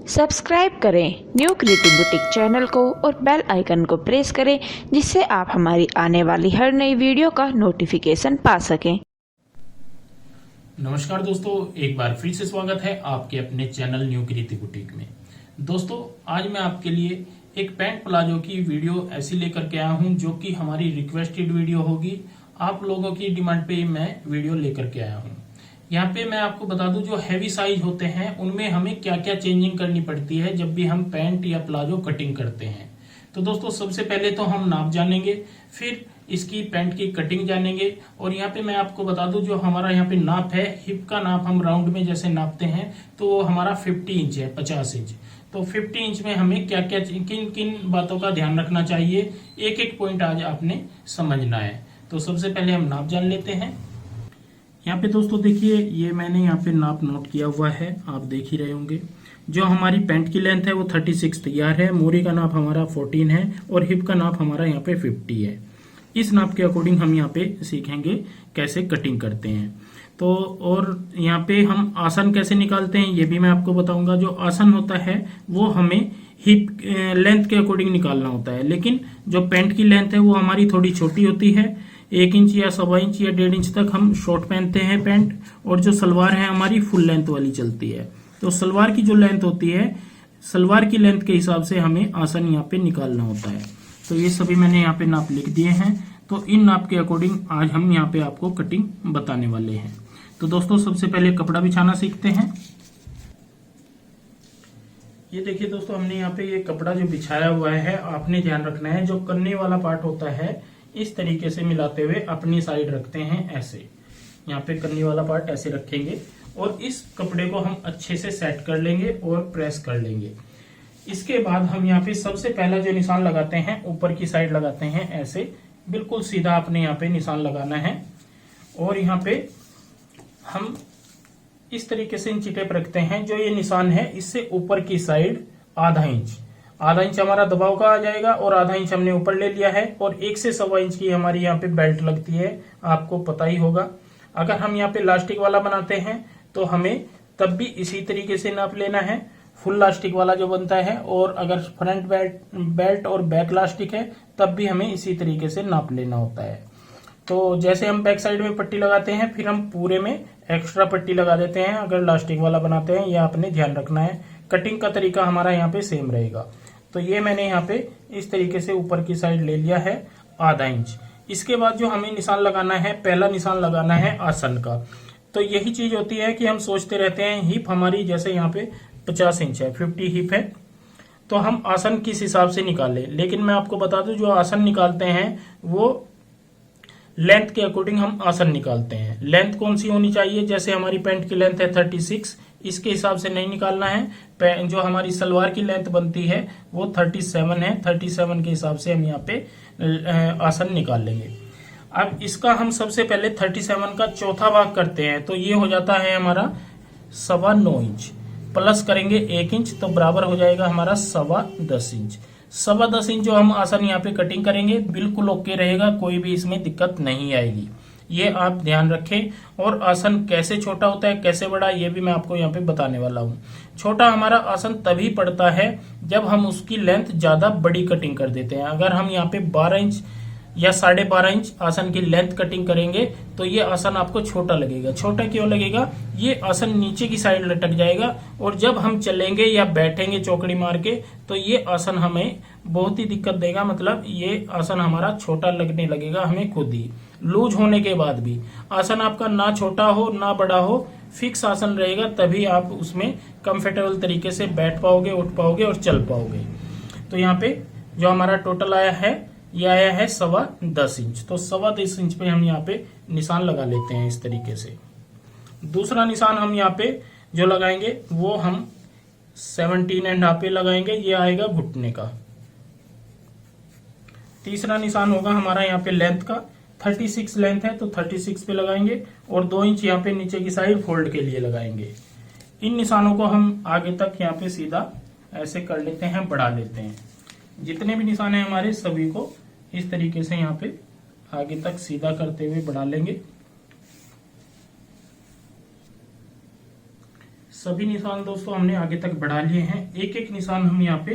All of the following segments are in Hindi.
सब्सक्राइब करें न्यू क्रिएटिव बुटीक चैनल को और बेल आइकन को प्रेस करें जिससे आप हमारी आने वाली हर नई वीडियो का नोटिफिकेशन पा सकें। नमस्कार दोस्तों, एक बार फिर से स्वागत है आपके अपने चैनल न्यू क्रिएटिव बुटीक में। दोस्तों, आज मैं आपके लिए एक पैंट प्लाजो की वीडियो ऐसी लेकर के आया हूं जो कि हमारी रिक्वेस्टेड वीडियो होगी। आप लोगों की डिमांड पे मैं वीडियो लेकर के आया हूं। यहाँ पे मैं आपको बता दूं, जो हैवी साइज होते हैं उनमें हमें क्या क्या चेंजिंग करनी पड़ती है जब भी हम पैंट या प्लाजो कटिंग करते हैं। तो दोस्तों, सबसे पहले तो हम नाप जानेंगे, फिर इसकी पैंट की कटिंग जानेंगे। और यहाँ पे मैं आपको बता दूं, जो हमारा यहाँ पे नाप है, हिप का नाप हम राउंड में जैसे नापते हैं तो वो हमारा 50 इंच है, 50 इंच। तो 50 इंच में हमें क्या क्या किन किन बातों का ध्यान रखना चाहिए, एक एक पॉइंट आज आपने समझना है। तो सबसे पहले हम नाप जान लेते हैं। यहाँ पे दोस्तों देखिए, ये मैंने यहाँ पे नाप नोट किया हुआ है, आप देख ही रहे होंगे। जो हमारी पैंट की लेंथ है वो 36 तैयार है, मोरी का नाप हमारा 14 है और हिप का नाप हमारा यहाँ पे 50 है। इस नाप के अकॉर्डिंग हम यहाँ पे सीखेंगे कैसे कटिंग करते हैं। तो और यहाँ पे हम आसन कैसे निकालते हैं ये भी मैं आपको बताऊंगा। जो आसन होता है वो हमें हिप लेंथ के अकॉर्डिंग निकालना होता है, लेकिन जो पैंट की लेंथ है वो हमारी थोड़ी छोटी होती है, 1 इंच या 1.25 इंच या 1.5 इंच तक हम शॉर्ट पहनते हैं पैंट। और जो सलवार है हमारी फुल लेंथ वाली चलती है। तो सलवार की जो लेंथ होती है, सलवार की लेंथ के हिसाब से हमें आसन यहाँ पे निकालना होता है। तो ये सभी मैंने यहाँ पे नाप लिख दिए हैं। तो इन नाप के अकॉर्डिंग आज हम यहाँ पे आपको कटिंग बताने वाले हैं। तो दोस्तों, सबसे पहले कपड़ा बिछाना सीखते हैं। ये देखिए दोस्तों, हमने यहाँ पे ये कपड़ा जो बिछाया हुआ है, आपने ध्यान रखना है जो कन्नी वाला पार्ट होता है इस तरीके से मिलाते हुए अपनी साइड रखते हैं ऐसे। यहाँ पे कन्नी वाला पार्ट ऐसे रखेंगे और इस कपड़े को हम अच्छे से सेट कर लेंगे और प्रेस कर लेंगे। इसके बाद हम यहाँ पे सबसे पहला जो निशान लगाते हैं, ऊपर की साइड लगाते हैं ऐसे, बिल्कुल सीधा आपने यहाँ पे निशान लगाना है। और यहाँ पे हम इस तरीके से इंची टेप रखते हैं। जो ये निशान है इससे ऊपर की साइड आधा इंच हमारा दबाव का आ जाएगा और आधा इंच हमने ऊपर ले लिया है। और 1 से 1.25 इंच की हमारी यहाँ पे बेल्ट लगती है, आपको पता ही होगा। अगर हम यहाँ पे लास्टिक वाला बनाते हैं तो हमें तब भी इसी तरीके से नाप लेना है, फुल लास्टिक वाला जो बनता है। और अगर फ्रंट बेल्ट और बैक लास्टिक है तब भी हमें इसी तरीके से नाप लेना होता है। तो जैसे हम बैक साइड में पट्टी लगाते हैं, फिर हम पूरे में एक्स्ट्रा पट्टी लगा देते हैं अगर लास्टिक वाला बनाते हैं। यह आपने ध्यान रखना है। कटिंग का तरीका हमारा यहाँ पे सेम रहेगा। तो ये मैंने यहाँ पे इस तरीके से ऊपर की साइड ले लिया है आधा इंच। इसके बाद जो हमें निशान लगाना है, पहला निशान लगाना है आसन का। तो यही चीज होती है कि हम सोचते रहते हैं हिप हमारी जैसे यहाँ पे 50 इंच है, 50 हिप है, तो हम आसन किस हिसाब से निकालें। लेकिन मैं आपको बता दूं, जो आसन निकालते हैं वो लेंथ के अकॉर्डिंग हम आसन निकालते हैं। लेंथ कौन सी होनी चाहिए, जैसे हमारी पैंट की लेंथ है 36, इसके हिसाब से नहीं निकालना है। जो हमारी सलवार की लेंथ बनती है वो 37 है, 37 के हिसाब से हम यहाँ पे आसन निकाल लेंगे। अब इसका हम सबसे पहले 37 का चौथा भाग करते हैं, तो ये हो जाता है हमारा 9.25 इंच। प्लस करेंगे 1 इंच तो बराबर हो जाएगा हमारा 10.25 इंच। 10.25 इंच जो हम आसन यहाँ पे कटिंग करेंगे बिल्कुल ओके रहेगा, कोई भी इसमें दिक्कत नहीं आएगी। ये आप ध्यान रखें। और आसन कैसे छोटा होता है कैसे बड़ा, ये भी मैं आपको यहाँ पे बताने वाला हूँ। छोटा हमारा आसन तभी पड़ता है जब हम उसकी लेंथ ज्यादा बड़ी कटिंग कर देते हैं। अगर हम यहाँ पे 12 इंच या 12.5 इंच आसन की लेंथ कटिंग करेंगे तो ये आसन आपको छोटा लगेगा। छोटा क्यों लगेगा, ये आसन नीचे की साइड लटक जाएगा और जब हम चलेंगे या बैठेंगे चौकड़ी मार के तो ये आसन हमें बहुत ही दिक्कत देगा। मतलब ये आसन हमारा छोटा लगने लगेगा हमें खुद ही। लूज होने के बाद भी आसन आपका ना छोटा हो ना बड़ा हो, फिक्स आसन रहेगा, तभी आप उसमें कंफर्टेबल तरीके से बैठ पाओगे, उठ पाओगे और चल पाओगे। तो यहाँ पे जो हमारा टोटल आया है, ये आया है 10.25 इंच। तो 10.25 इंच पे हम यहाँ पे निशान लगा लेते हैं इस तरीके से। दूसरा निशान हम यहाँ पे जो लगाएंगे वो हम 17.5 पे लगाएंगे, ये आएगा घुटने का। तीसरा निशान होगा हमारा यहाँ पे लेंथ का, 36 लेंथ है तो 36 पे लगाएंगे और 2 इंच यहाँ पे नीचे की साइड फोल्ड के लिए लगाएंगे। इन निशानों को हम आगे तक यहाँ पे सीधा ऐसे कर लेते हैं, बढ़ा लेते हैं। जितने भी निशान है हमारे सभी को इस तरीके से यहाँ पे आगे तक सीधा करते हुए बढ़ा लेंगे। सभी निशान दोस्तों हमने आगे तक बढ़ा लिए हैं। एक एक निशान हम यहाँ पे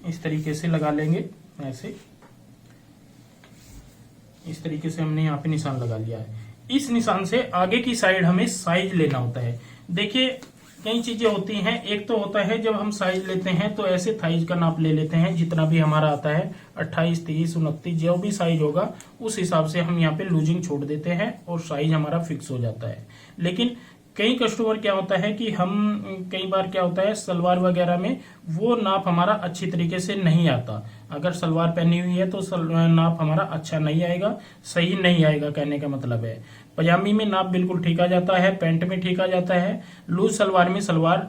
इस तरीके से लगा लेंगे। ऐसे इस तरीके से हमने यहाँ पे निशान लगा लिया है। इस निशान से आगे की साइड हमें साइज लेना होता है। देखिए कई चीजें होती हैं। एक तो होता है जब हम साइज लेते हैं तो ऐसे थाइज का नाप ले लेते हैं, जितना भी हमारा आता है 28, 30, 29 जो भी साइज होगा उस हिसाब से हम यहाँ पे लूजिंग छोड़ देते हैं और साइज हमारा फिक्स हो जाता है। लेकिन कई कस्टमर क्या होता है कि कई बार क्या होता है सलवार वगैरह में वो नाप हमारा अच्छी तरीके से नहीं आता। अगर सलवार पहनी हुई है तो नाप हमारा अच्छा नहीं आएगा, सही नहीं आएगा। कहने का मतलब है पजामी में नाप बिल्कुल ठीक आ जाता है, पैंट में ठीक आ जाता है, लूज सलवार में सलवार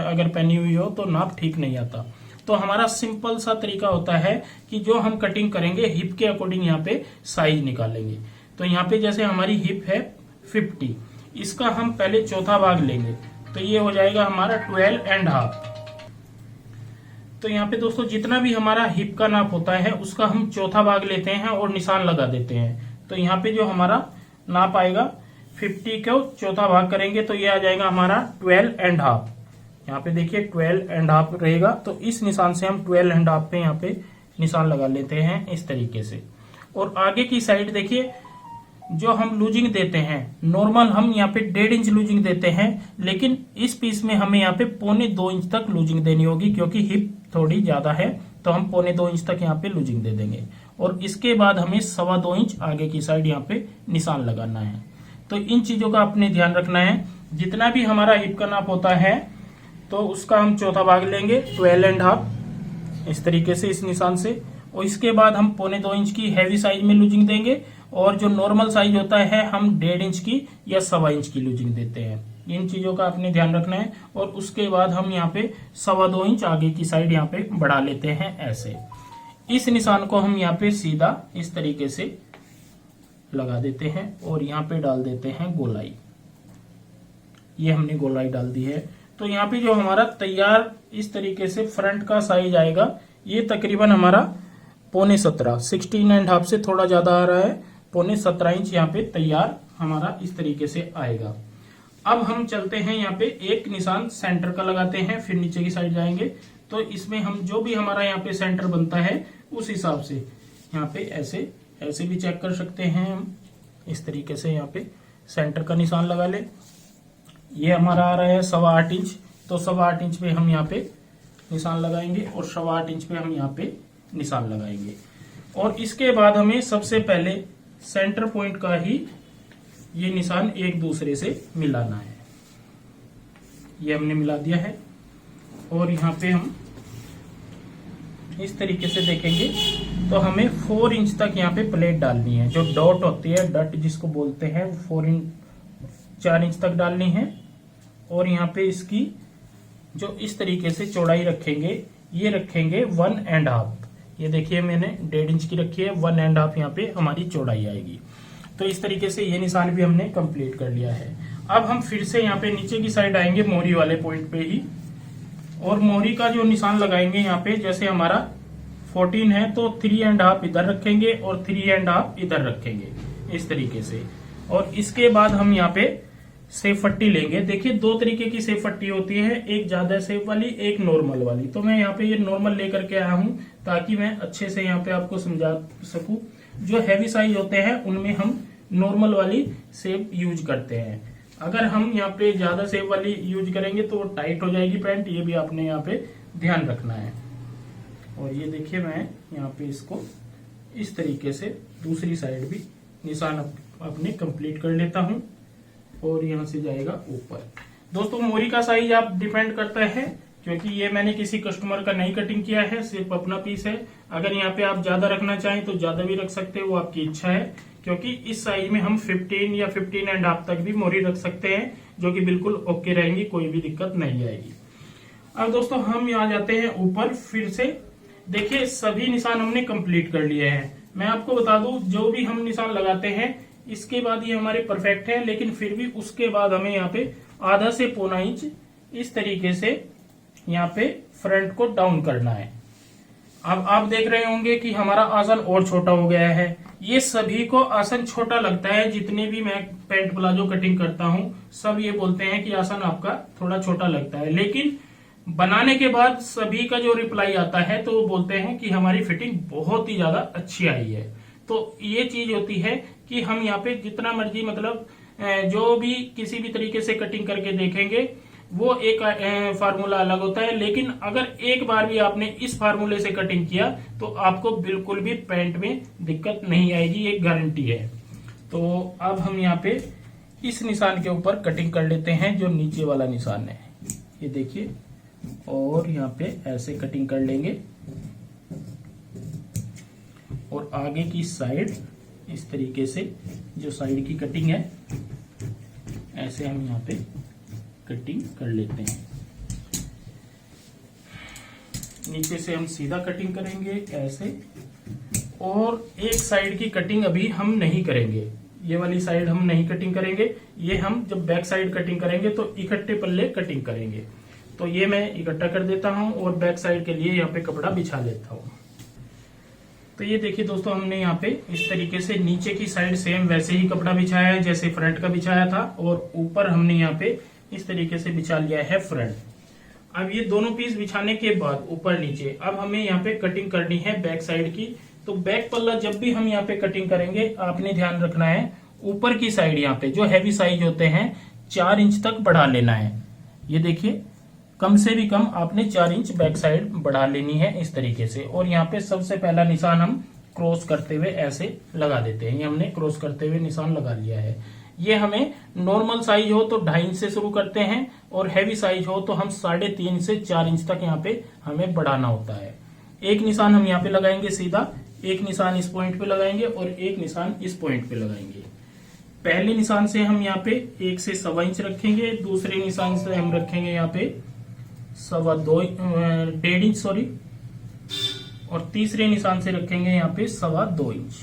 अगर पहनी हुई हो तो नाप ठीक नहीं आता। तो हमारा सिंपल सा तरीका होता है कि जो हम कटिंग करेंगे हिप के अकॉर्डिंग यहाँ पे साइज निकालेंगे। तो यहाँ पे जैसे हमारी हिप है 50, इसका हम पहले चौथा भाग लेंगे तो ये हो जाएगा हमारा 12.5। तो यहाँ पे दोस्तों जितना भी हमारा हिप का नाप होता है उसका हम चौथा भाग लेते हैं और निशान लगा देते हैं। तो यहाँ पे जो हमारा नाप आएगा 50 को चौथा भाग करेंगे तो ये आ जाएगा हमारा 12.5। यहाँ पे देखिए 12.5 रहेगा। तो इस निशान से हम 12.5 पे यहाँ पे निशान लगा लेते हैं इस तरीके से। और आगे की साइड देखिए जो हम लूजिंग देते हैं नॉर्मल हम यहाँ पे 1.5 इंच लूजिंग देते हैं, लेकिन इस पीस में हमें यहाँ पे 1.25 इंच तक लूजिंग देनी होगी क्योंकि हिप थोड़ी ज्यादा है। तो हम 1.25 इंच तक यहाँ पे लूजिंग दे देंगे और इसके बाद हमें 2.25 इंच आगे की साइड यहाँ पे निशान लगाना है। तो इन चीजों का अपने ध्यान रखना है। जितना भी हमारा हिप का नाप होता है तो उसका हम चौथा भाग लेंगे 12.5 इस तरीके से इस निशान से। और इसके बाद हम 1.25 इंच की हैवी साइज में लूजिंग देंगे और जो नॉर्मल साइज होता है हम 1.5 इंच की या 1.25 इंच की लूजिंग देते हैं। इन चीजों का अपने ध्यान रखना है। और उसके बाद हम यहाँ पे 2.25 इंच आगे की साइड यहाँ पे बढ़ा लेते हैं ऐसे। इस निशान को हम यहाँ पे सीधा इस तरीके से लगा देते हैं और यहाँ पे डाल देते हैं गोलाई। ये हमने गोलाई डाल दी है। तो यहाँ पे जो हमारा तैयार इस तरीके से फ्रंट का साइज आएगा ये तकरीबन हमारा 17.5 16.5 से थोड़ा ज्यादा आ रहा है। 17.5 इंच यहाँ पे तैयार हमारा इस तरीके से आएगा। अब हम चलते हैं यहाँ पे एक निशान सेंटर का लगाते हैं, फिर नीचे की साइड जाएंगे। तो इसमें हम जो भी हमारा यहाँ पे सेंटर बनता है उस हिसाब से यहाँ पे ऐसे भी चेक कर सकते हैं हम। इस तरीके से यहाँ पे सेंटर का निशान लगा ले। ये हमारा आ रहा है 8.25 इंच, तो 8.25 इंच पे हम यहाँ पे निशान लगाएंगे और 8.25 इंच पे हम यहाँ पे निशान लगाएंगे। और इसके बाद हमें सबसे पहले सेंटर पॉइंट का ही ये निशान एक दूसरे से मिलाना है। ये हमने मिला दिया है और यहाँ पे हम इस तरीके से देखेंगे तो हमें 4 इंच तक यहाँ पे प्लेट डालनी है। जो डॉट होती है डट जिसको बोलते हैं 4 इंच तक डालनी है। और यहाँ पे इसकी जो इस तरीके से चौड़ाई रखेंगे ये रखेंगे 1.5। ये देखिए मैंने 1.5 इंच की रखी है, 1.5 यहाँ पे हमारी चौड़ाई आएगी। तो इस तरीके से ये निशान भी हमने कंप्लीट कर लिया है। अब हम फिर से यहाँ पे नीचे की साइड आएंगे मोहरी वाले पॉइंट पे ही और मोहरी का जो निशान लगाएंगे यहाँ पे जैसे हमारा 14 है तो 3.5 इधर रखेंगे और 3.5 इधर रखेंगे इस तरीके से। और इसके बाद हम यहाँ पे सेफ पट्टी लेंगे। देखिए 2 तरीके की सेफ पट्टी होती है, एक ज्यादा सेफ वाली एक नॉर्मल वाली। तो मैं यहाँ पे ये नॉर्मल लेकर के आया हूँ ताकि मैं अच्छे से यहाँ पे आपको समझा सकूं। जो हैवी साइज होते हैं उनमें हम नॉर्मल वाली सेफ यूज करते हैं। अगर हम यहाँ पे ज्यादा सेफ वाली यूज करेंगे तो टाइट हो जाएगी पैंट, ये भी आपने यहाँ पे ध्यान रखना है। और ये देखिए मैं यहाँ पे इसको इस तरीके से दूसरी साइड भी निशान अपने कंप्लीट कर लेता हूँ और यहाँ से जाएगा ऊपर। दोस्तों मोहरी का साइज आप डिपेंड करता है क्योंकि ये मैंने किसी कस्टमर का नहीं कटिंग किया है, सिर्फ अपना पीस है। अगर यहाँ पे आप ज्यादा रखना चाहें तो ज्यादा भी रख सकते हैं, वो आपकी इच्छा है। क्योंकि इस साइज में हम 15 या 15.5 तक भी मोहरी रख सकते हैं जो कि बिल्कुल ओके रहेंगी, कोई भी दिक्कत नहीं आएगी। अब दोस्तों हम यहाँ जाते हैं ऊपर। फिर से देखिए सभी निशान हमने कंप्लीट कर लिए हैं। मैं आपको बता दूं जो भी हम निशान लगाते हैं इसके बाद ये हमारे परफेक्ट है, लेकिन फिर भी उसके बाद हमें यहाँ पे आधा से 1.25 इंच इस तरीके से यहाँ पे फ्रंट को डाउन करना है। अब आप देख रहे होंगे कि हमारा आसन और छोटा हो गया है। ये सभी को आसन छोटा लगता है, जितने भी मैं पैंट प्लाजो कटिंग करता हूं सब ये बोलते हैं कि आसन आपका थोड़ा छोटा लगता है, लेकिन बनाने के बाद सभी का जो रिप्लाई आता है तो वो बोलते हैं कि हमारी फिटिंग बहुत ही ज्यादा अच्छी आई है। तो ये चीज होती है कि हम यहाँ पे जितना मर्जी मतलब जो भी किसी भी तरीके से कटिंग करके देखेंगे वो एक फार्मूला अलग होता है, लेकिन अगर एक बार भी आपने इस फार्मूले से कटिंग किया तो आपको बिल्कुल भी पैंट में दिक्कत नहीं आएगी, ये गारंटी है। तो अब हम यहाँ पे इस निशान के ऊपर कटिंग कर लेते हैं, जो नीचे वाला निशान है, ये देखिए, और यहाँ पे ऐसे कटिंग कर लेंगे और आगे की साइड इस तरीके से जो साइड की कटिंग है ऐसे हम यहाँ पे कटिंग कर लेते हैं। नीचे से हम सीधा कटिंग करेंगे ऐसे, और एक साइड की कटिंग अभी हम नहीं करेंगे, ये वाली साइड हम नहीं कटिंग करेंगे, ये हम जब बैक साइड कटिंग करेंगे तो इकट्ठे पल्ले कटिंग करेंगे। तो ये मैं इकट्ठा कर देता हूं और बैक साइड के लिए यहाँ पे कपड़ा बिछा लेता हूं। तो ये देखिए दोस्तों, हमने यहाँ पे इस तरीके से नीचे की साइड सेम वैसे ही कपड़ा बिछाया है जैसे फ्रंट का बिछाया था, और ऊपर हमने यहाँ पे इस तरीके से बिछा लिया है फ्रंट। अब ये दोनों पीस बिछाने के बाद ऊपर नीचे अब हमें यहाँ पे कटिंग करनी है बैक साइड की। तो बैक पल्ला जब भी हम यहाँ पे कटिंग करेंगे आपने ध्यान रखना है ऊपर की साइड यहाँ पे जो हैवी साइज होते हैं 4 इंच तक बढ़ा लेना है। ये देखिए, कम से भी कम आपने 4 इंच बैक साइड बढ़ा लेनी है इस तरीके से। और यहाँ पे सबसे पहला निशान हम क्रॉस करते हुए ऐसे लगा देते हैं, ये हमने क्रॉस करते हुए निशान लगा लिया है। ये हमें नॉर्मल साइज हो तो 2.5 इंच से शुरू करते हैं, और हैवी साइज हो तो हम 3.5 से 4 इंच तक यहाँ पे हमें बढ़ाना होता है। एक निशान हम यहाँ पे लगाएंगे सीधा, एक निशान इस पॉइंट पे लगाएंगे और एक निशान इस पॉइंट पे लगाएंगे। पहले निशान से हम यहाँ पे 1 से 1.25 इंच रखेंगे, दूसरे निशान से हम रखेंगे यहाँ पे 1.5 इंच सॉरी, और तीसरे निशान से रखेंगे यहाँ पे 2.25 इंच।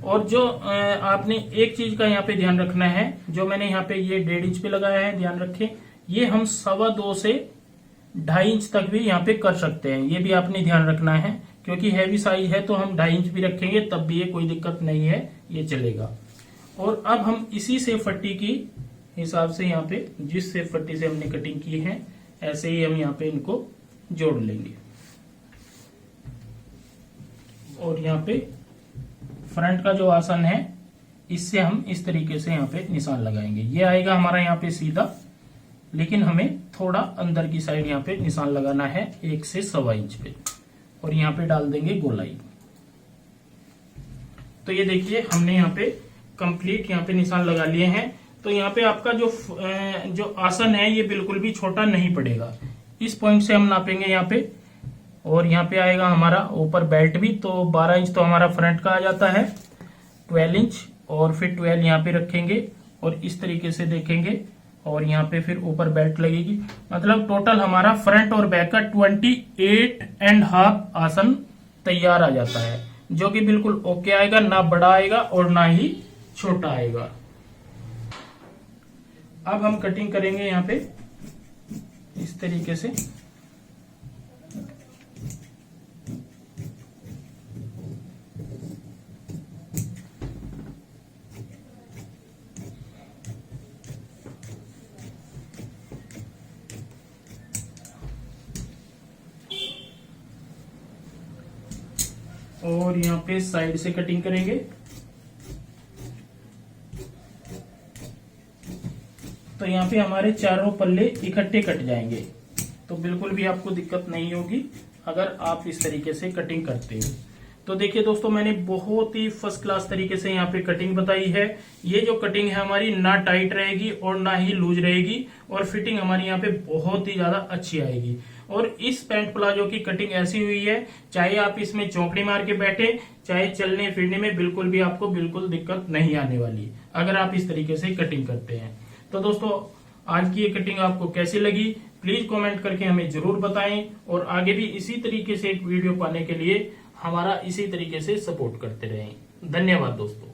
और जो आपने एक चीज का यहाँ पे ध्यान रखना है, जो मैंने यहाँ पे ये 1.5 इंच पे लगाया है, ध्यान रखें, ये हम 2.25 से 2.5 इंच तक भी यहाँ पे कर सकते हैं, ये भी आपने ध्यान रखना है, क्योंकि हैवी साइज है तो हम 2.5 इंच भी रखेंगे तब भी ये कोई दिक्कत नहीं है, ये चलेगा। और अब हम इसी से पट्टी की हिसाब से यहाँ पे जिस से पट्टी से हमने कटिंग की है ऐसे ही हम यहाँ पे इनको जोड़ लेंगे। और यहाँ पे फ्रंट का जो आसन है इससे हम इस तरीके से यहाँ पे निशान लगाएंगे। ये आएगा हमारा यहाँ पे सीधा, लेकिन हमें थोड़ा अंदर की साइड यहाँ पे निशान लगाना है 1 से 1.25 इंच पे, और यहाँ पे डाल देंगे गोलाई। तो ये देखिए हमने यहाँ पे कंप्लीट यहाँ पे निशान लगा लिए हैं। तो यहाँ पे आपका जो आसन है ये बिल्कुल भी छोटा नहीं पड़ेगा। इस पॉइंट से हम नापेंगे यहाँ पे, और यहाँ पे आएगा हमारा ऊपर बेल्ट भी, तो 12 इंच तो हमारा फ्रंट का आ जाता है, 12 इंच, और फिर 12 यहाँ पे रखेंगे और इस तरीके से देखेंगे, और यहाँ पे फिर ऊपर बेल्ट लगेगी। मतलब टोटल हमारा फ्रंट और बैक का 28.5 आसन तैयार आ जाता है, जो कि बिल्कुल ओके आएगा, ना बड़ा आएगा और ना ही छोटा आएगा। अब हम कटिंग करेंगे यहाँ पे इस तरीके से। और यहाँ पे साइड से कटिंग करेंगे। तो यहाँ पे हमारे चारों पल्ले इकट्ठे कट जाएंगे, तो बिल्कुल भी आपको दिक्कत नहीं होगी अगर आप इस तरीके से कटिंग करते हो। तो देखिए दोस्तों, मैंने बहुत ही फर्स्ट क्लास तरीके से यहाँ पे कटिंग बताई है। ये जो कटिंग है हमारी ना टाइट रहेगी और ना ही लूज रहेगी, और फिटिंग हमारी यहाँ पे बहुत ही ज्यादा अच्छी आएगी। और इस पैंट प्लाजो की कटिंग ऐसी हुई है, चाहे आप इसमें चौकड़ी मार के बैठे, चाहे चलने फिरने में बिल्कुल भी आपको बिल्कुल दिक्कत नहीं आने वाली अगर आप इस तरीके से कटिंग करते हैं। तो दोस्तों, आज की ये कटिंग आपको कैसी लगी प्लीज कमेंट करके हमें जरूर बताएं, और आगे भी इसी तरीके से एक वीडियो पाने के लिए हमारा इसी तरीके से सपोर्ट करते रहें। धन्यवाद दोस्तों।